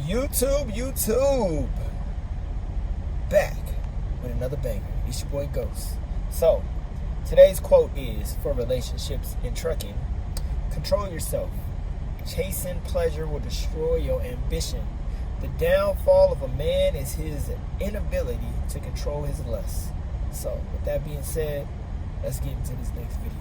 YouTube, back with another banger. It's your boy Ghost. So, today's quote is for relationships in trucking: control yourself. Chasing pleasure will destroy your ambition. The downfall of a man is his inability to control his lust. So, with that being said, let's get into this next video.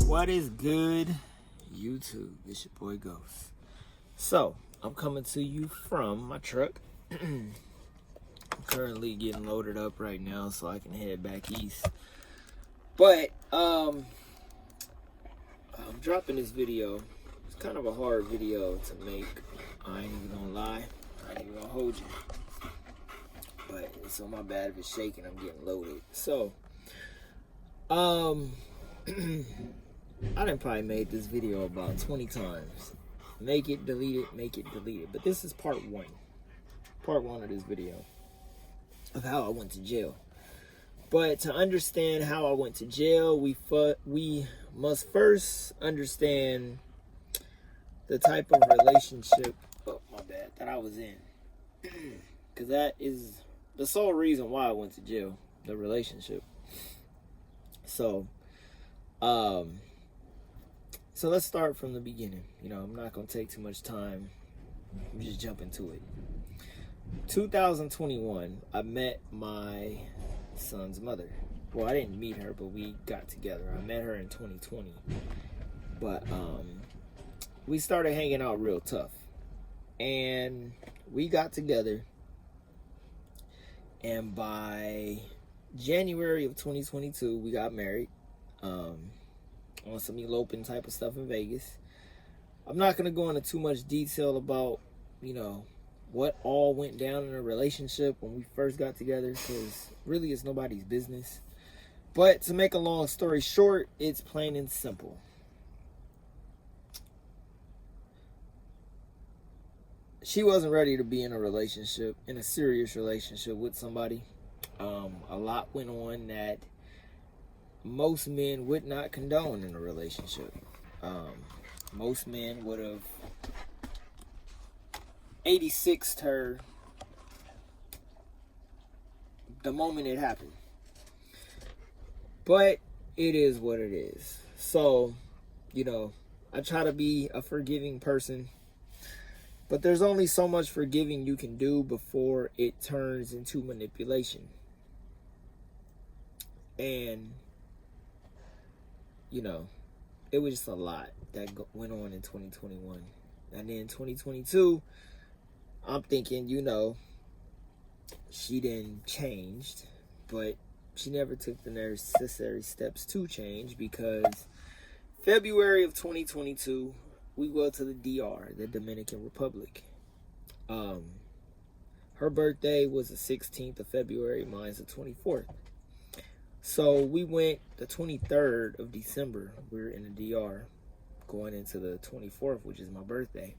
What is good, YouTube? It's your boy Ghost. So, I'm coming to you from my truck. I'm currently getting loaded up right now so I can head back east. But, I'm dropping this video. It's kind of a hard video to make. I ain't even gonna lie. I ain't even gonna hold you. But it's on my bad if it's shaking. I'm getting loaded. So, I done probably made this video about 20 times. Make it, delete it, make it, delete it. But this is part one. Part one of this video of how I went to jail. But to understand how I went to jail, we must first understand the type of relationship, that I was in. Because that is the sole reason why I went to jail, the relationship. So let's start from the beginning. I'm not going to take too much time. I'm just jump into it. 2021, I met my son's mother. Well, I didn't meet her, but we got together. I met her in 2020. But we started hanging out real tough. And we got together. And by January of 2022, we got married. On some eloping type of stuff in Vegas. I'm not going to go into too much detail about, what all went down in a relationship when we first got together, because really it's nobody's business. But to make a long story short, it's plain and simple. She wasn't ready to be in a serious relationship with somebody. A lot went on that most men would not condone in a relationship. Most men would have 86'd her the moment it happened. But it is what it is. So, I try to be a forgiving person. But there's only so much forgiving you can do before it turns into manipulation. And it was just a lot that went on in 2021. And then 2022, I'm thinking, she didn't changed, but she never took the necessary steps to change, because February of 2022, we go to the DR, the Dominican Republic. Her birthday was the 16th of February, mine's the 24th. So we went the 23rd of December. We're in the DR going into the 24th, which is my birthday.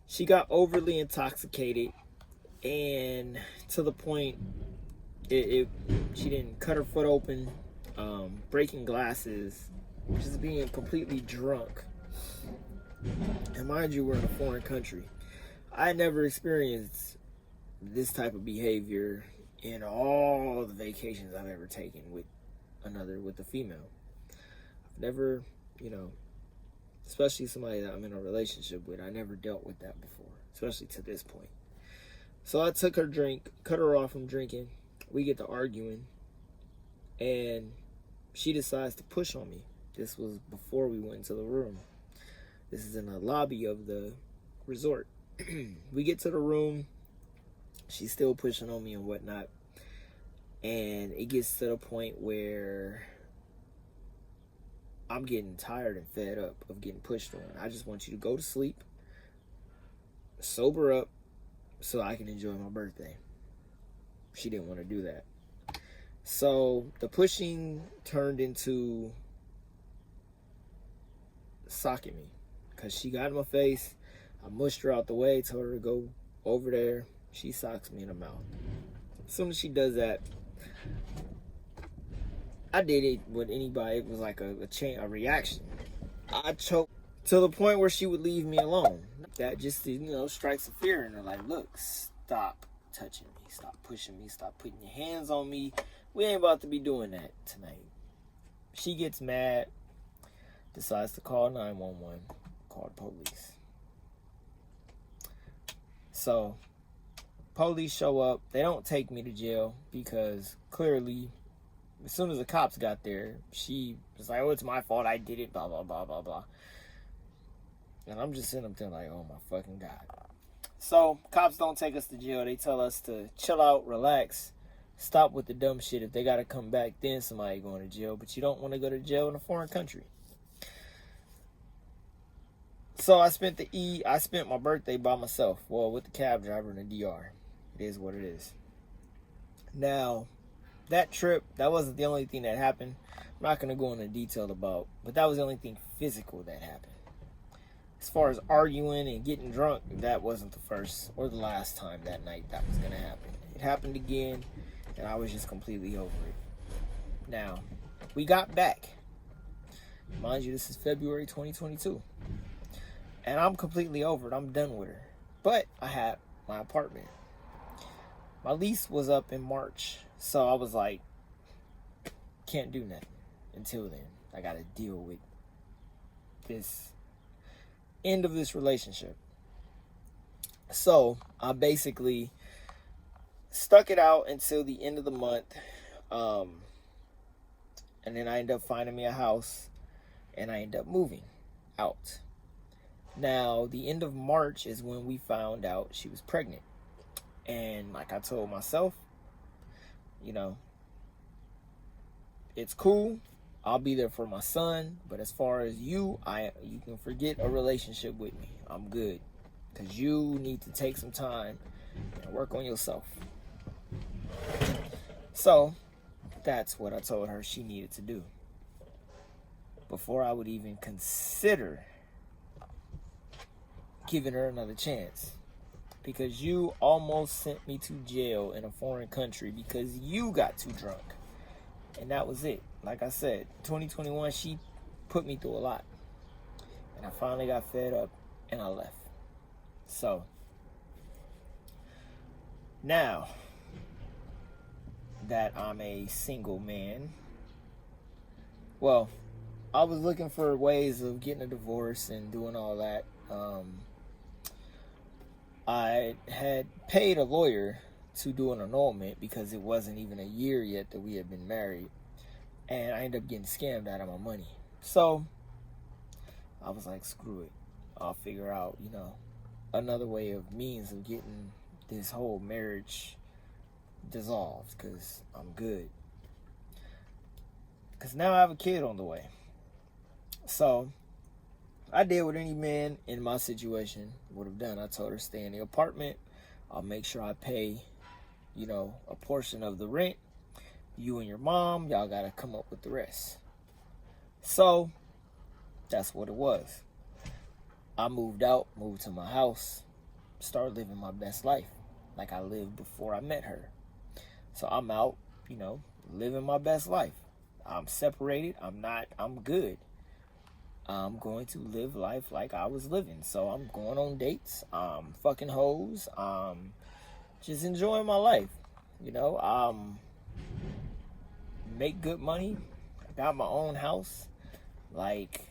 She got overly intoxicated, and to the point she didn't cut her foot open, breaking glasses, just being completely drunk. And mind you, we're in a foreign country. I never experienced this type of behavior in all the vacations I've ever taken with a female. I've never, especially somebody that I'm in a relationship with, I never dealt with that before, especially to this point. So I took her drink, cut her off from drinking. We get to arguing, and she decides to push on me. This was before we went into the room. This is in the lobby of the resort. We get to the room. She's still pushing on me and whatnot. And it gets to the point where I'm getting tired and fed up of getting pushed on. I just want you to go to sleep, sober up, so I can enjoy my birthday. She didn't want to do that. So the pushing turned into socking me, because she got in my face. I mushed her out the way, told her to go over there. She socks me in the mouth. As soon as she does that, I did it with anybody. It was like a reaction. I choked to the point where she would leave me alone. That just, strikes a fear in her. Like, look, stop touching me. Stop pushing me. Stop putting your hands on me. We ain't about to be doing that tonight. She gets mad, decides to call 911, call the police. So, police show up. They don't take me to jail because clearly, as soon as the cops got there, she was like, oh, it's my fault. I did it, blah, blah, blah, blah, blah. And I'm just sitting up there like, oh my fucking God. So, cops don't take us to jail. They tell us to chill out, relax, stop with the dumb shit. If they got to come back, then somebody going to jail. But you don't want to go to jail in a foreign country. So, I spent my birthday by myself. Well, with the cab driver in the DR. It is what it is. Now, that trip, that wasn't the only thing that happened. I'm not going to go into detail about, but that was the only thing physical that happened. As far as arguing and getting drunk, that wasn't the first or the last time that night that was going to happen. It happened again, and I was just completely over it. Now, we got back. Mind you, this is February 2022. And I'm completely over it. I'm done with her. But I had my apartment. My lease was up in March. So I was like, can't do nothing until then. I got to deal with this end of this relationship. So I basically stuck it out until the end of the month. And then I ended up finding me a house and I ended up moving out. Now, the end of March is when we found out she was pregnant. And like I told myself, it's cool. I'll be there for my son. But as far as you can forget a relationship with me. I'm good. Because you need to take some time and work on yourself. So, that's what I told her she needed to do. Before I would even consider giving her another chance. Because you almost sent me to jail in a foreign country because you got too drunk. And that was it. Like I said, 2021, she put me through a lot. And I finally got fed up and I left. So, now that I'm a single man, well, I was looking for ways of getting a divorce and doing all that. I had paid a lawyer to do an annulment because it wasn't even a year yet that we had been married. And I ended up getting scammed out of my money. So, I was like, screw it. I'll figure out, another way of means of getting this whole marriage dissolved because I'm good. Because now I have a kid on the way. So, I did what any man in my situation would have done. I told her, stay in the apartment. I'll make sure I pay, a portion of the rent. You and your mom, y'all got to come up with the rest. So, that's what it was. I moved out, moved to my house, started living my best life like I lived before I met her. So, I'm out, living my best life. I'm separated. I'm good. I'm going to live life like I was living. So I'm going on dates. I'm fucking hoes. Just enjoying my life. Make good money. I got my own house. Like,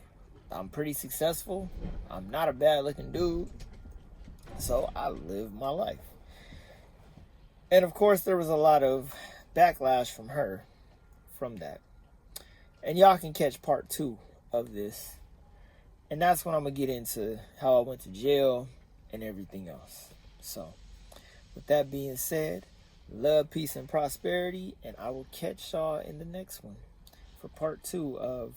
I'm pretty successful. I'm not a bad looking dude. So I live my life. And of course, there was a lot of backlash from her from that. And y'all can catch part 2 of this. And that's when I'm going to get into how I went to jail and everything else. So, with that being said, love, peace, and prosperity. And I will catch y'all in the next one for part 2 of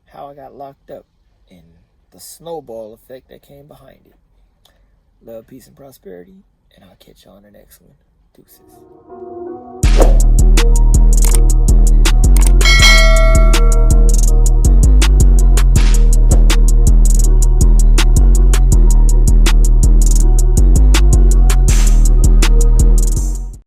how I got locked up and the snowball effect that came behind it. Love, peace, and prosperity. And I'll catch y'all in the next one. Deuces.